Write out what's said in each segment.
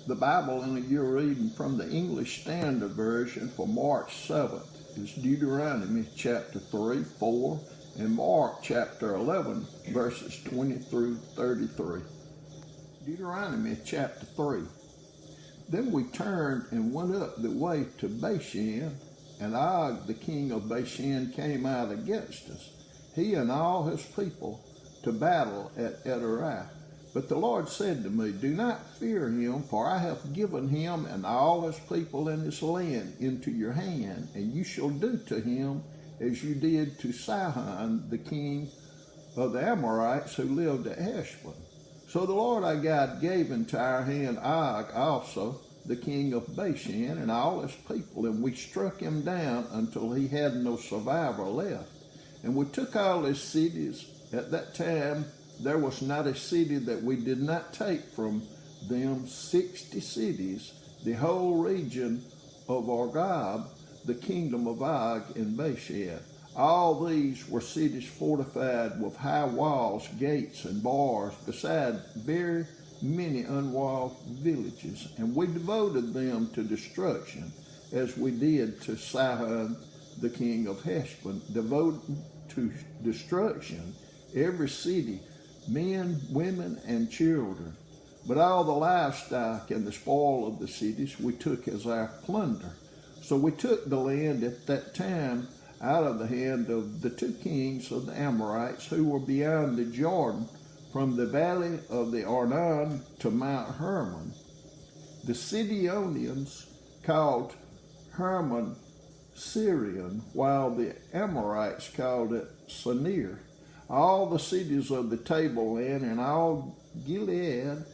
The Bible in your reading from the English Standard Version for March 7th is Deuteronomy chapter 3, 4, and Mark chapter 11, verses 20 through 33. Deuteronomy chapter 3. Then we turned and went up the way to Bashan, and Og, the king of Bashan, came out against us, he and all his people, to battle at Edrei. But the Lord said to me, do not fear him, for I have given him and all his people in his land into your hand, and you shall do to him as you did to Sihon, the king of the Amorites, who lived at Heshbon. So the Lord our God gave into our hand Og also, the king of Bashan, and all his people, and we struck him down until he had no survivor left. And we took all his cities. At that time there was not a city that we did not take from them, 60 cities, the whole region of Argob, the kingdom of Og in Bashan. All these were cities fortified with high walls, gates, and bars, beside very many unwalled villages. And we devoted them to destruction, as we did to Sihon, the king of Heshbon, devoted to destruction every city, men, women, and children. But all the livestock and the spoil of the cities we took as our plunder. So we took the land at that time out of the hand of the two kings of the Amorites who were beyond the Jordan, from the valley of the Arnon to Mount Hermon. The Sidonians called Hermon Syrian, while the Amorites called it Sinir. All the cities of the tableland, and all Gilead,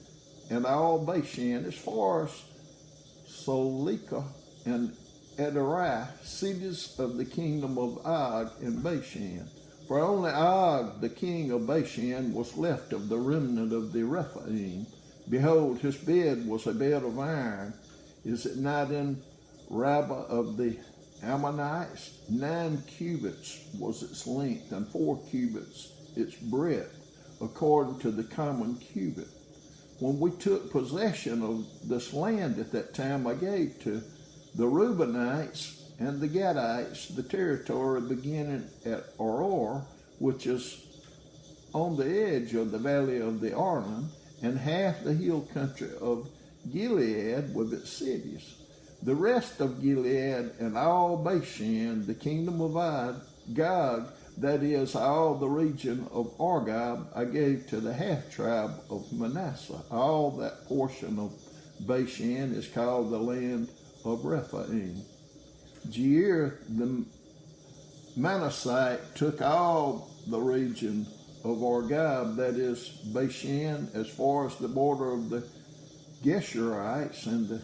and all Bashan, as far as Solika and Edrei, cities of the kingdom of Og in Bashan. For only Og, the king of Bashan, was left of the remnant of the Rephaim. Behold, his bed was a bed of iron. Is it not in Rabbah of the Ammonites? 9 cubits was its length, and 4 cubits its breadth, according to the common cubit. When we took possession of this land at that time, I gave to the Reubenites and the Gadites the territory beginning at Aroer, which is on the edge of the valley of the Arnon, and half the hill country of Gilead with its cities. The rest of Gilead and all Bashan, the kingdom of Gog, that is, all the region of Argob, I gave to the half-tribe of Manasseh. All that portion of Bashan is called the land of Rephaim. Jair the Manassite took all the region of Argob, that is, Bashan, as far as the border of the Geshurites and the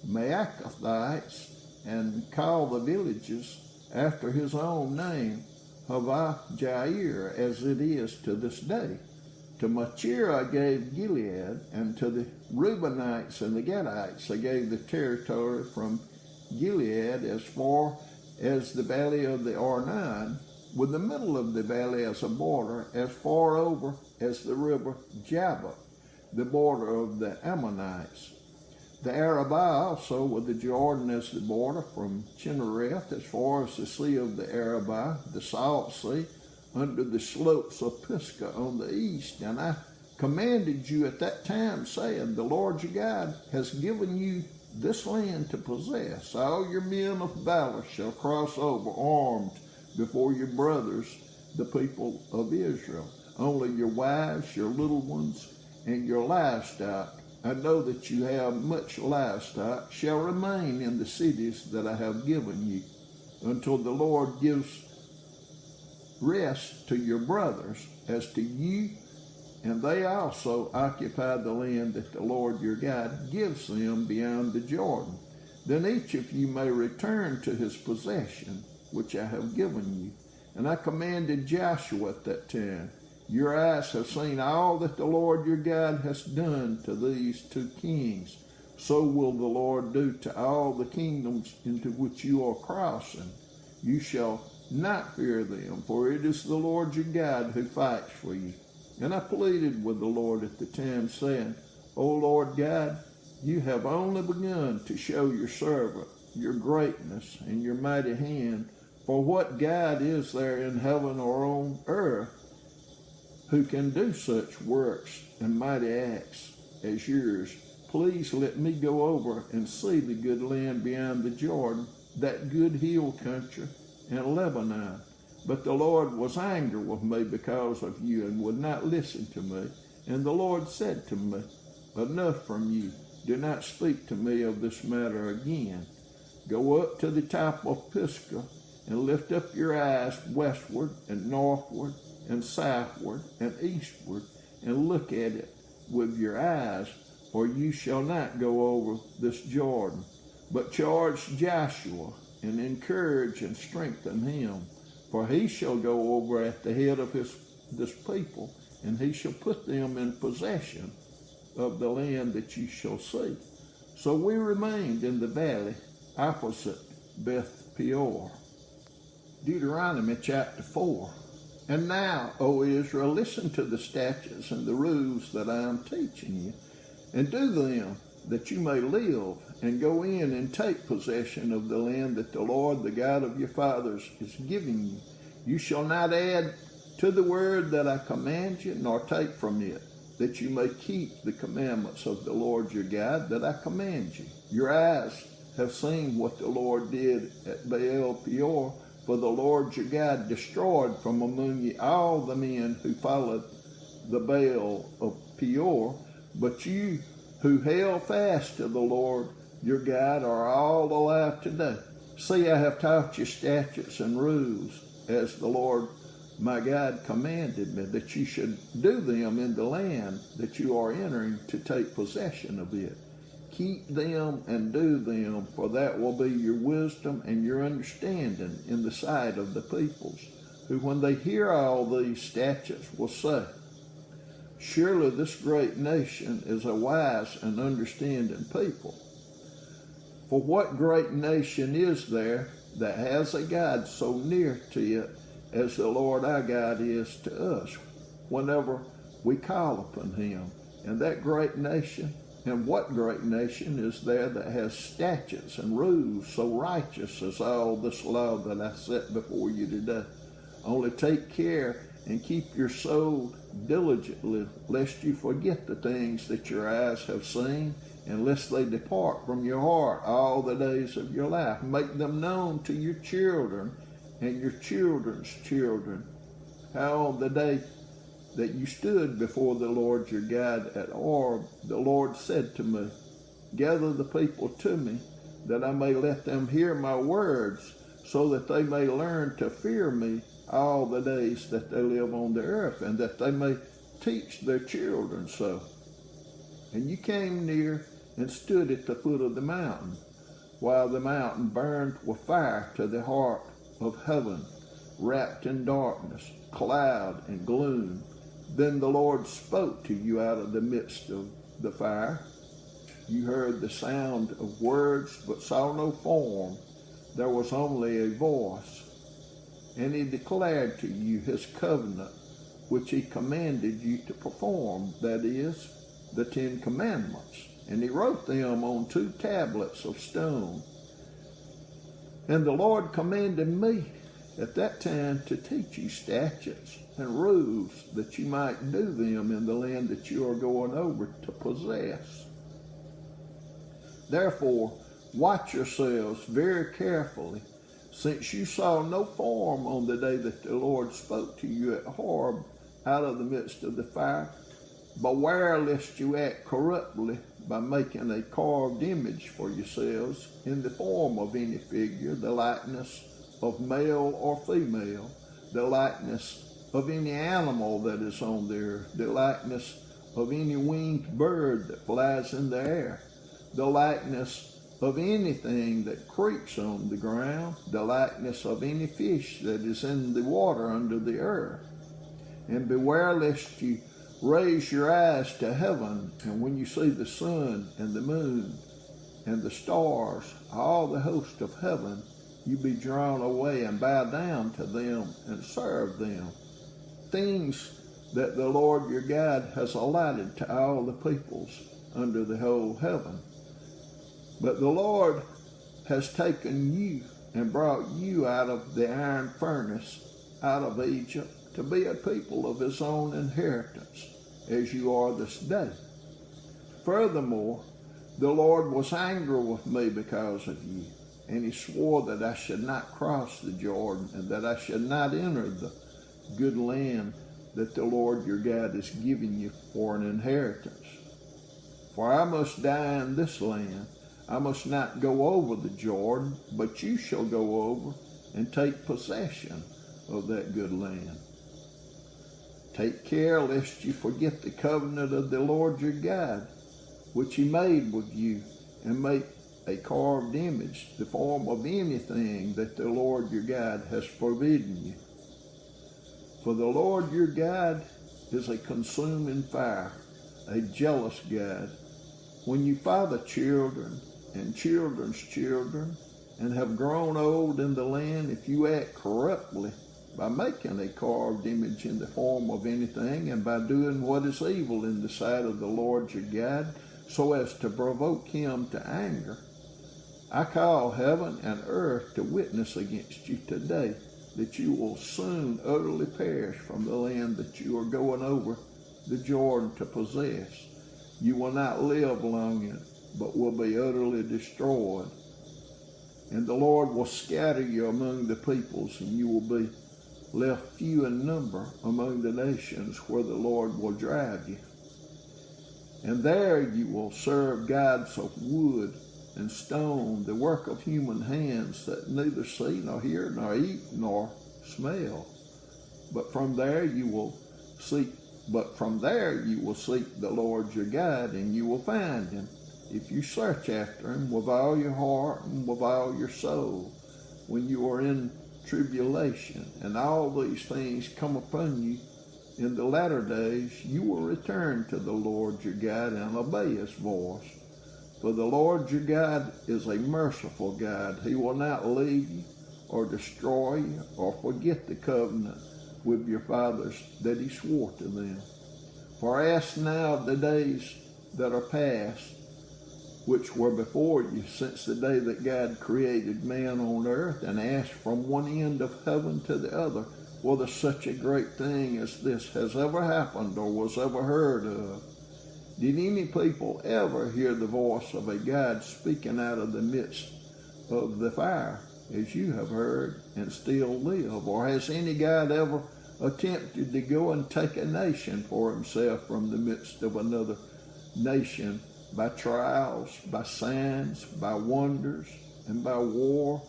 Maacathites, and called the villages after his own name, Havoth Jair, as it is to this day. To Machir I gave Gilead, and to the Reubenites and the Gadites I gave the territory from Gilead as far as the valley of the Arnon, with the middle of the valley as a border, as far over as the river Jabbok, the border of the Ammonites. The Arabah also, with the Jordan as the border, from Chinnereth as far as the sea of the Arabah, the Salt Sea, under the slopes of Pisgah on the east. And I commanded you at that time, saying, the Lord your God has given you this land to possess. All your men of valor shall cross over armed before your brothers, the people of Israel. Only your wives, your little ones, and your livestock, I know that you have much livestock, shall remain in the cities that I have given you, until the Lord gives rest to your brothers as to you, and they also occupy the land that the Lord your God gives them beyond the Jordan. Then each of you may return to his possession, which I have given you. And I commanded Joshua at that time, your eyes have seen all that the Lord your God has done to these two kings. So will the Lord do to all the kingdoms into which you are crossing. You shall not fear them, for it is the Lord your God who fights for you. And I pleaded with the Lord at the time, saying, O Lord God, You have only begun to show your servant your greatness and your mighty hand. For what God is there in heaven or on earth who can do such works and mighty acts as yours? Please let me go over and see the good land beyond the Jordan, that good hill country in Lebanon. But the Lord was angry with me because of you and would not listen to me. And the Lord said to me, enough from you. Do not speak to me of this matter again. Go up to the top of Pisgah and lift up your eyes westward and northward and southward and eastward and look at it with your eyes, for you shall not go over this Jordan. But charge Joshua and encourage and strengthen him, for he shall go over at the head of this people, and he shall put them in possession of the land that you shall see. So we remained in the valley opposite Beth Peor. Deuteronomy chapter 4. And now, O Israel, listen to the statutes and the rules that I am teaching you, and do them, that you may live, and go in and take possession of the land that the Lord, the God of your fathers, is giving you. You shall not add to the word that I command you, nor take from it, that you may keep the commandments of the Lord your God that I command you. Your eyes have seen what the Lord did at Baal Peor, for the Lord your God destroyed from among you all the men who followed the Baal of Peor, but you who held fast to the Lord your God are all alive today. See, I have taught you statutes and rules as the Lord my God commanded me, that you should do them in the land that you are entering to take possession of it. Keep them and do them, for that will be your wisdom and your understanding in the sight of the peoples, who when they hear all these statutes will say, surely this great nation is a wise and understanding people. For what great nation is there that has a God so near to it as the Lord our God is to us whenever we call upon him? And that great nation, and what great nation is there that has statutes and rules so righteous as all this law that I set before you today? Only take care and keep your soul diligently, lest you forget the things that your eyes have seen, and lest they depart from your heart all the days of your life. Make them known to your children and your children's children, how on the day that you stood before the Lord your God at Horeb, the Lord said to me, gather the people to me, that I may let them hear my words, so that they may learn to fear me all the days that they live on the earth, and that they may teach their children so. And you came near and stood at the foot of the mountain, while the mountain burned with fire to the heart of heaven, wrapped in darkness, cloud, and gloom. Then the Lord spoke to you out of the midst of the fire. You heard the sound of words, but saw no form. There was only a voice. And he declared to you his covenant, which he commanded you to perform, that is, the 10 Commandments. And he wrote them on 2 tablets of stone. And the Lord commanded me at that time to teach you statutes and rules, that you might do them in the land that you are going over to possess. Therefore, watch yourselves very carefully, since you saw no form on the day that the Lord spoke to you at Horeb out of the midst of the fire. Beware lest you act corruptly by making a carved image for yourselves in the form of any figure, the likeness of male or female, the likeness of any animal that is on the earth, the likeness of any winged bird that flies in the air, the likeness of anything that creeps on the ground, the likeness of any fish that is in the water under the earth. And beware lest you raise your eyes to heaven, and when you see the sun and the moon and the stars, all the host of heaven, you be drawn away and bow down to them and serve them. Things that the Lord your God has allotted to all the peoples under the whole heaven. But the Lord has taken you and brought you out of the iron furnace, out of Egypt, to be a people of his own inheritance, as you are this day. Furthermore, the Lord was angry with me because of you, and he swore that I should not cross the Jordan, and that I should not enter the good land that the Lord your God is giving you for an inheritance. For I must die in this land. I must not go over the Jordan, but you shall go over and take possession of that good land. Take care lest you forget the covenant of the Lord your God, which he made with you, and make a carved image, the form of anything that the Lord your God has forbidden you. For the Lord your God is a consuming fire, a jealous God. When you father children and children's children, and have grown old in the land, if you act corruptly by making a carved image in the form of anything, and by doing what is evil in the sight of the Lord your God, so as to provoke him to anger, I call heaven and earth to witness against you today that you will soon utterly perish from the land that you are going over the Jordan to possess. You will not live long in it, but will be utterly destroyed. And the Lord will scatter you among the peoples, and you will be left few in number among the nations where the Lord will drive you. And there you will serve gods of wood and stone, the work of human hands, that neither see nor hear nor eat nor smell. But from there you will seek the Lord your God, and you will find him, if you search after him with all your heart and with all your soul. When you are in tribulation and all these things come upon you in the latter days, you will return to the Lord your God and obey his voice. For the Lord your God is a merciful God. He will not leave you or destroy you or forget the covenant with your fathers that he swore to them. For ask now the days that are past, which were before you, since the day that God created man on earth, and ask from one end of heaven to the other, whether such a great thing as this has ever happened or was ever heard of. Did any people ever hear the voice of a God speaking out of the midst of the fire, as you have heard, and still live? Or has any God ever attempted to go and take a nation for himself from the midst of another nation, by trials, by signs, by wonders, and by war,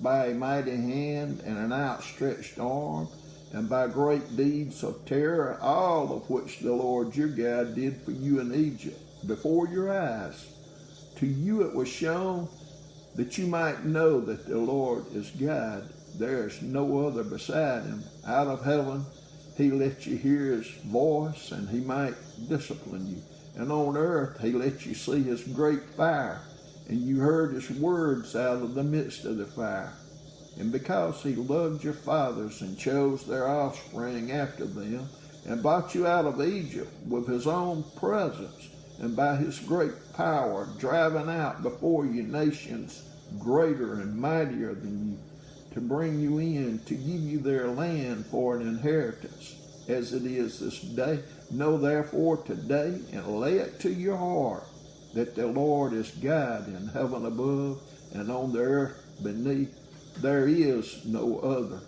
by a mighty hand and an outstretched arm, and by great deeds of terror, all of which the Lord your God did for you in Egypt, before your eyes? To you it was shown that you might know that the Lord is God. There is no other beside him. Out of heaven he let you hear his voice, and he might discipline you. And on earth he let you see his great fire, and you heard his words out of the midst of the fire. And because he loved your fathers and chose their offspring after them, and brought you out of Egypt with his own presence, and by his great power driving out before you nations greater and mightier than you, to bring you in, to give you their land for an inheritance, as it is this day. Know therefore today, and lay it to your heart, that the Lord is God in heaven above, and on the earth beneath. There is no other.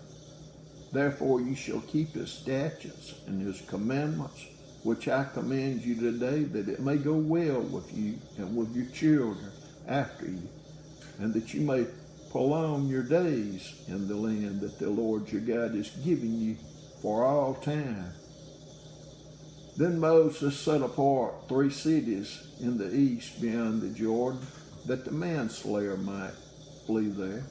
Therefore you shall keep his statutes and his commandments, which I command you today, that it may go well with you and with your children after you, and that you may prolong your days in the land that the Lord your God is giving you for all time. Then Moses set apart 3 cities in the east beyond the Jordan, that the manslayer might flee there.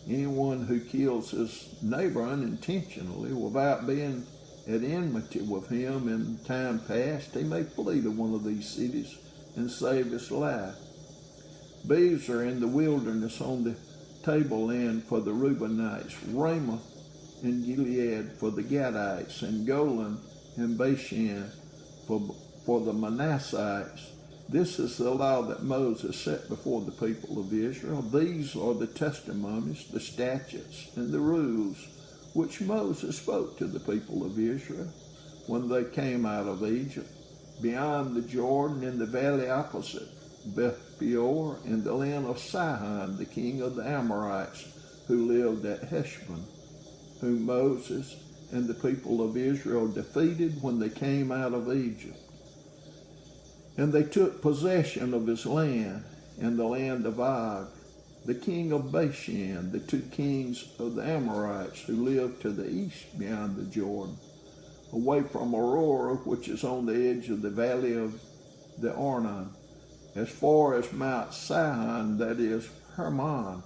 Anyone who kills his neighbor unintentionally, without being at enmity with him in time past, he may flee to one of these cities and save his life. Bezer in the wilderness on the tableland for the Reubenites, Ramoth in Gilead for the Gadites, and Golan in Bashan for the Manassites, This is the law that Moses set before the people of Israel. These are the testimonies, the statutes, and the rules which Moses spoke to the people of Israel when they came out of Egypt, beyond the Jordan in the valley opposite Beth Peor, in the land of Sihon, the king of the Amorites, who lived at Heshbon, whom Moses and the people of Israel defeated when they came out of Egypt. And they took possession of his land and the land of Og, the king of Bashan, the two kings of the Amorites who lived to the east beyond the Jordan, away from Aurora, which is on the edge of the valley of the Arnon, as far as Mount Sihon, that is Hermon,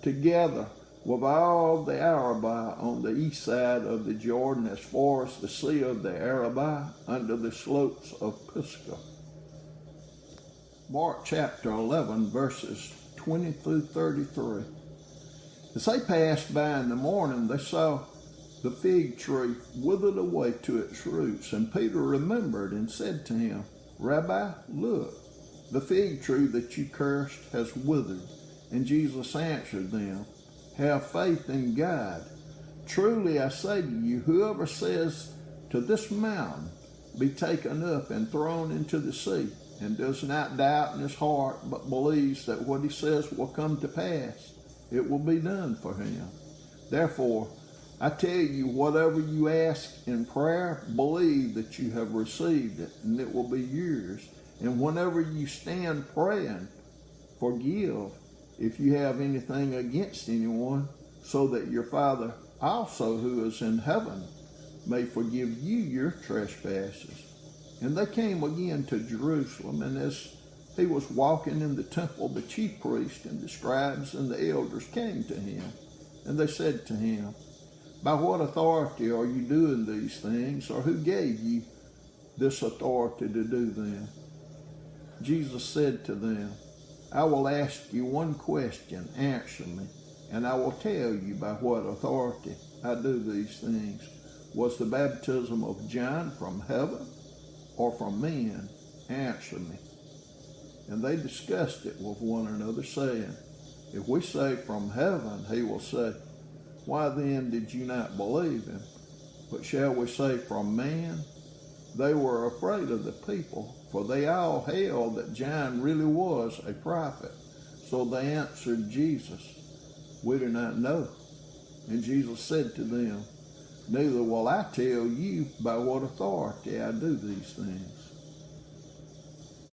together with all the Arabah on the east side of the Jordan, as far as the sea of the Arabah under the slopes of Pisgah. Mark chapter 11, verses 20 through 33. As they passed by in the morning, they saw the fig tree withered away to its roots. And Peter remembered and said to him, Rabbi, look, the fig tree that you cursed has withered. And Jesus answered them, have faith in God. Truly I say to you, whoever says to this mountain, be taken up and thrown into the sea, and does not doubt in his heart, but believes that what he says will come to pass, it will be done for him. Therefore, I tell you, whatever you ask in prayer, believe that you have received it, and it will be yours. And whenever you stand praying, forgive if you have anything against anyone, so that your Father also who is in heaven may forgive you your trespasses. And they came again to Jerusalem, and as he was walking in the temple, the chief priests and the scribes and the elders came to him, and they said to him, by what authority are you doing these things, or who gave you this authority to do them? Jesus said to them, I will ask you one question, answer me, and I will tell you by what authority I do these things. Was the baptism of John from heaven or from men? Answer me. And they discussed it with one another, saying, if we say from heaven, he will say, why then did you not believe him? But shall we say from man? They were afraid of the people, for they all held that John really was a prophet. So they answered Jesus, we do not know. And Jesus said to them, neither will I tell you by what authority I do these things.